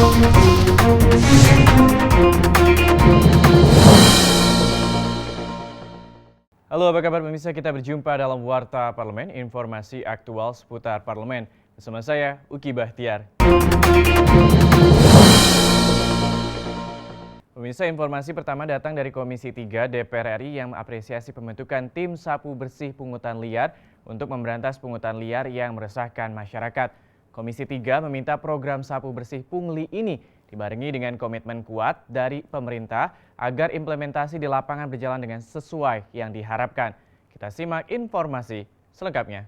Halo, apa kabar pemirsa? Kita berjumpa dalam Warta Parlemen, informasi aktual seputar parlemen. Bersama saya, Uki Bahtiar. Pemirsa, informasi pertama datang dari Komisi 3 DPR RI yang mengapresiasi pembentukan tim sapu bersih pungutan liar untuk memberantas pungutan liar yang meresahkan masyarakat. Komisi 3 meminta program sapu bersih pungli ini dibarengi dengan komitmen kuat dari pemerintah agar implementasi di lapangan berjalan dengan sesuai yang diharapkan. Kita simak informasi selengkapnya.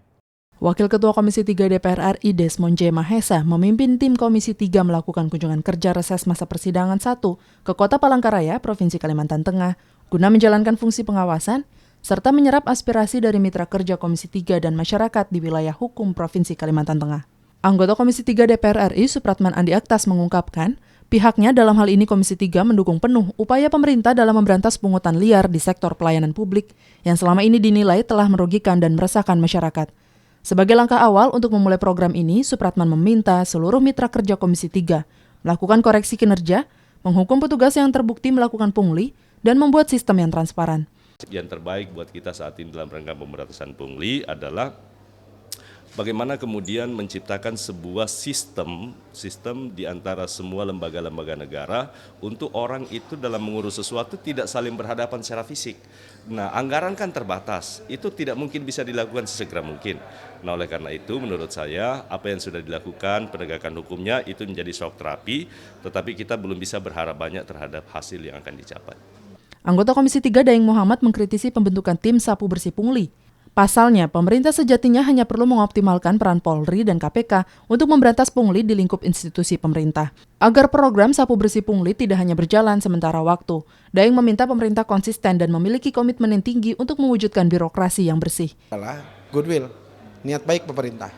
Wakil Ketua Komisi 3 DPR RI Desmond J. Mahesa memimpin tim Komisi 3 melakukan kunjungan kerja reses masa persidangan 1 ke Kota Palangkaraya, Provinsi Kalimantan Tengah, guna menjalankan fungsi pengawasan, serta menyerap aspirasi dari mitra kerja Komisi 3 dan masyarakat di wilayah hukum Provinsi Kalimantan Tengah. Anggota Komisi 3 DPR RI Supratman Andi Aktas mengungkapkan, pihaknya dalam hal ini Komisi 3 mendukung penuh upaya pemerintah dalam memberantas pungutan liar di sektor pelayanan publik yang selama ini dinilai telah merugikan dan meresahkan masyarakat. Sebagai langkah awal untuk memulai program ini, Supratman meminta seluruh mitra kerja Komisi 3 melakukan koreksi kinerja, menghukum petugas yang terbukti melakukan pungli, dan membuat sistem yang transparan. Yang terbaik buat kita saat ini dalam rangka pemberantasan pungli adalah bagaimana kemudian menciptakan sebuah sistem di antara semua lembaga-lembaga negara untuk orang itu dalam mengurus sesuatu tidak saling berhadapan secara fisik. Nah, anggaran kan terbatas, itu tidak mungkin bisa dilakukan sesegera mungkin. Nah, oleh karena itu menurut saya apa yang sudah dilakukan penegakan hukumnya itu menjadi shock terapi, tetapi kita belum bisa berharap banyak terhadap hasil yang akan dicapai. Anggota Komisi 3 Daeng Muhammad mengkritisi pembentukan tim sapu bersih pungli. Pasalnya, pemerintah sejatinya hanya perlu mengoptimalkan peran Polri dan KPK untuk memberantas pungli di lingkup institusi pemerintah. Agar program sapu bersih pungli tidak hanya berjalan sementara waktu, Daeng meminta pemerintah konsisten dan memiliki komitmen yang tinggi untuk mewujudkan birokrasi yang bersih. Goodwill, niat baik pemerintah.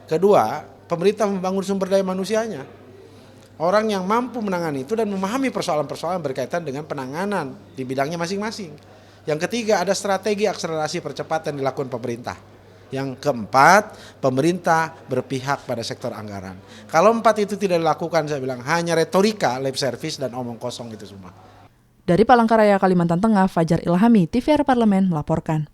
Kedua, pemerintah membangun sumber daya manusianya. Orang yang mampu menangani itu dan memahami persoalan-persoalan berkaitan dengan penanganan di bidangnya masing-masing. Yang ketiga, ada strategi akselerasi percepatan yang dilakukan pemerintah. Yang keempat, pemerintah berpihak pada sektor anggaran. Kalau empat itu tidak dilakukan, saya bilang hanya retorika, lip service, dan omong kosong itu semua. Dari Palangkaraya, Kalimantan Tengah, Fajar Ilhami, TVR Parlemen melaporkan.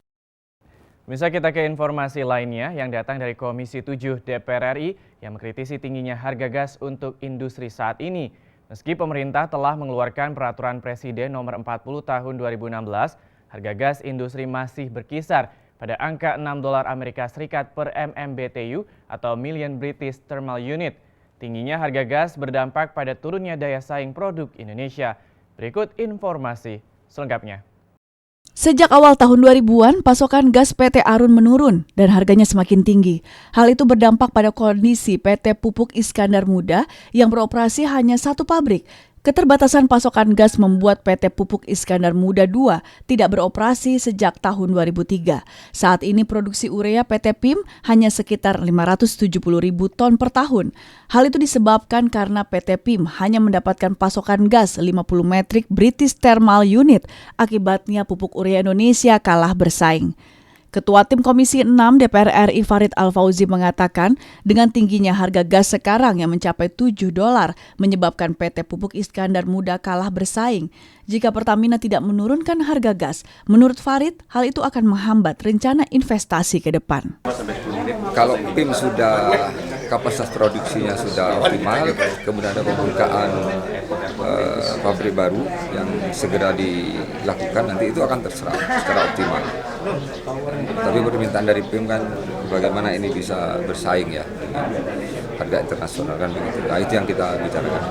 Bisa kita ke informasi lainnya yang datang dari Komisi 7 DPR RI yang mengkritisi tingginya harga gas untuk industri saat ini. Meski pemerintah telah mengeluarkan peraturan Presiden nomor 40 tahun 2016, harga gas industri masih berkisar pada angka $6 Amerika Serikat per MMBTU atau Million British Thermal Unit. Tingginya harga gas berdampak pada turunnya daya saing produk Indonesia. Berikut informasi selengkapnya. Sejak awal tahun 2000-an, pasokan gas PT Arun menurun dan harganya semakin tinggi. Hal itu berdampak pada kondisi PT Pupuk Iskandar Muda yang beroperasi hanya satu pabrik. Keterbatasan pasokan gas membuat PT Pupuk Iskandar Muda II tidak beroperasi sejak tahun 2003. Saat ini produksi urea PT PIM hanya sekitar 570.000 ton per tahun. Hal itu disebabkan karena PT PIM hanya mendapatkan pasokan gas 50 metrik British Thermal Unit. Akibatnya pupuk urea Indonesia kalah bersaing. Ketua Tim Komisi 6 DPR RI Farid Al-Fauzi mengatakan dengan tingginya harga gas sekarang yang mencapai $7 menyebabkan PT Pupuk Iskandar Muda kalah bersaing. Jika Pertamina tidak menurunkan harga gas, menurut Farid hal itu akan menghambat rencana investasi ke depan. Kalau PIM sudah kapasitas produksinya sudah optimal, kemudian ada pembukaan pabrik baru yang segera dilakukan, nanti itu akan terserap secara optimal. Tapi permintaan dari PIM kan bagaimana ini bisa bersaing ya dengan harga internasional kan begitu. Nah, itu yang kita bicarakan.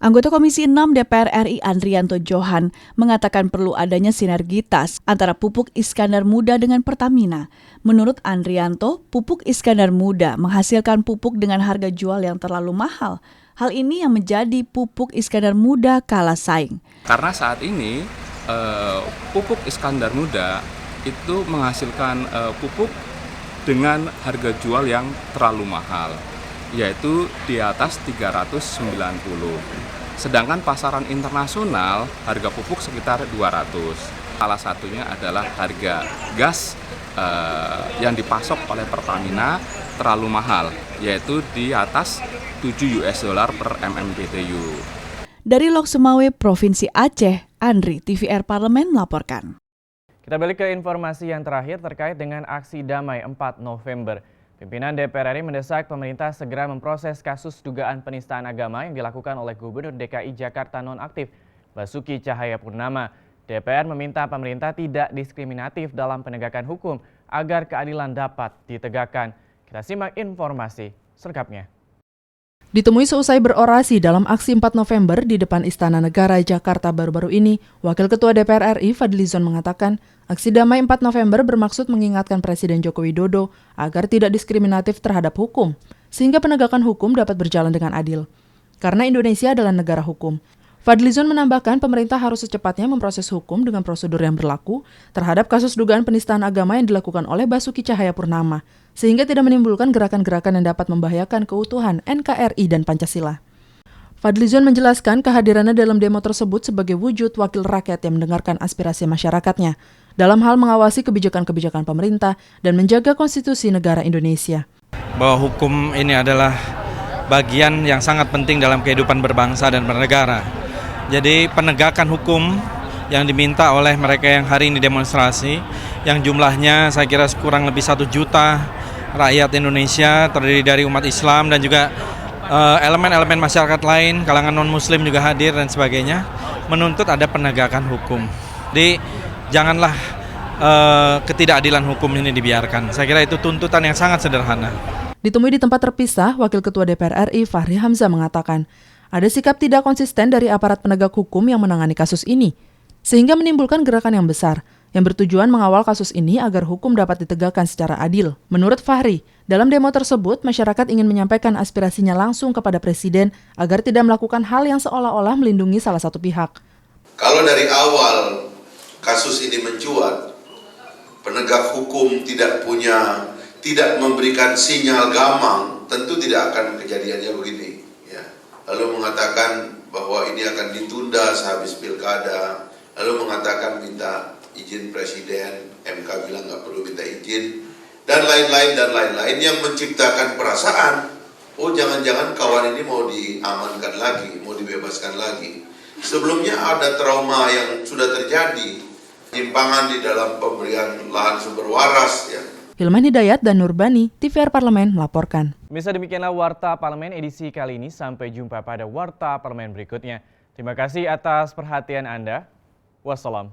Anggota Komisi 6 DPR RI Andrianto Johan mengatakan perlu adanya sinergitas antara Pupuk Iskandar Muda dengan Pertamina. Menurut Andrianto, Pupuk Iskandar Muda menghasilkan pupuk dengan harga jual yang terlalu mahal. Hal ini yang menjadi Pupuk Iskandar Muda kalah saing. Karena saat ini Pupuk Iskandar Muda itu menghasilkan pupuk dengan harga jual yang terlalu mahal, yaitu di atas 390. Sedangkan pasaran internasional harga pupuk sekitar 200. Salah satunya adalah harga gas yang dipasok oleh Pertamina terlalu mahal, yaitu di atas $7 per MMBTU. Dari Lok Semawe, Provinsi Aceh, Andri, TVR Parlemen melaporkan. Kita balik ke informasi yang terakhir terkait dengan aksi damai 4 November. Pimpinan DPR RI mendesak pemerintah segera memproses kasus dugaan penistaan agama yang dilakukan oleh Gubernur DKI Jakarta nonaktif Basuki Cahayapurnama. DPR meminta pemerintah tidak diskriminatif dalam penegakan hukum agar keadilan dapat ditegakkan. Kita simak informasi selengkapnya. Ditemui seusai berorasi dalam aksi 4 November di depan Istana Negara Jakarta baru-baru ini, Wakil Ketua DPR RI Fadlizon mengatakan, aksi damai 4 November bermaksud mengingatkan Presiden Joko Widodo agar tidak diskriminatif terhadap hukum, sehingga penegakan hukum dapat berjalan dengan adil. Karena Indonesia adalah negara hukum. Fadlizon menambahkan pemerintah harus secepatnya memproses hukum dengan prosedur yang berlaku terhadap kasus dugaan penistaan agama yang dilakukan oleh Basuki Cahayapurnama, sehingga tidak menimbulkan gerakan-gerakan yang dapat membahayakan keutuhan NKRI dan Pancasila. Fadlizon menjelaskan kehadirannya dalam demo tersebut sebagai wujud wakil rakyat yang mendengarkan aspirasi masyarakatnya dalam hal mengawasi kebijakan-kebijakan pemerintah dan menjaga konstitusi negara Indonesia. Bahwa hukum ini adalah bagian yang sangat penting dalam kehidupan berbangsa dan bernegara. Jadi penegakan hukum yang diminta oleh mereka yang hari ini demonstrasi, yang jumlahnya saya kira kurang lebih 1 juta rakyat Indonesia, terdiri dari umat Islam dan juga elemen-elemen masyarakat lain, kalangan non-muslim juga hadir dan sebagainya, menuntut ada penegakan hukum. Jadi janganlah ketidakadilan hukum ini dibiarkan. Saya kira itu tuntutan yang sangat sederhana. Ditemui di tempat terpisah, Wakil Ketua DPR RI Fahri Hamzah mengatakan, ada sikap tidak konsisten dari aparat penegak hukum yang menangani kasus ini, sehingga menimbulkan gerakan yang besar, yang bertujuan mengawal kasus ini agar hukum dapat ditegakkan secara adil. Menurut Fahri, dalam demo tersebut, masyarakat ingin menyampaikan aspirasinya langsung kepada Presiden agar tidak melakukan hal yang seolah-olah melindungi salah satu pihak. Kalau dari awal kasus ini mencuat, penegak hukum tidak memberikan sinyal gamang, tentu tidak akan kejadiannya begini. Ya. Lalu mengatakan bahwa ini akan ditunda sehabis pilkada, lalu mengatakan minta izin Presiden, MK bilang nggak perlu minta izin, dan lain-lain yang menciptakan perasaan, oh jangan-jangan kawan ini mau diamankan lagi, mau dibebaskan lagi. Sebelumnya ada trauma yang sudah terjadi, penyimpangan di dalam pemberian lahan sumber waras, ya. Hilman Hidayat dan Nurbani, TVR Parlemen melaporkan. Bisa demikianlah Warta Parlemen edisi kali ini. Sampai jumpa pada Warta Parlemen berikutnya. Terima kasih atas perhatian Anda. Wassalam.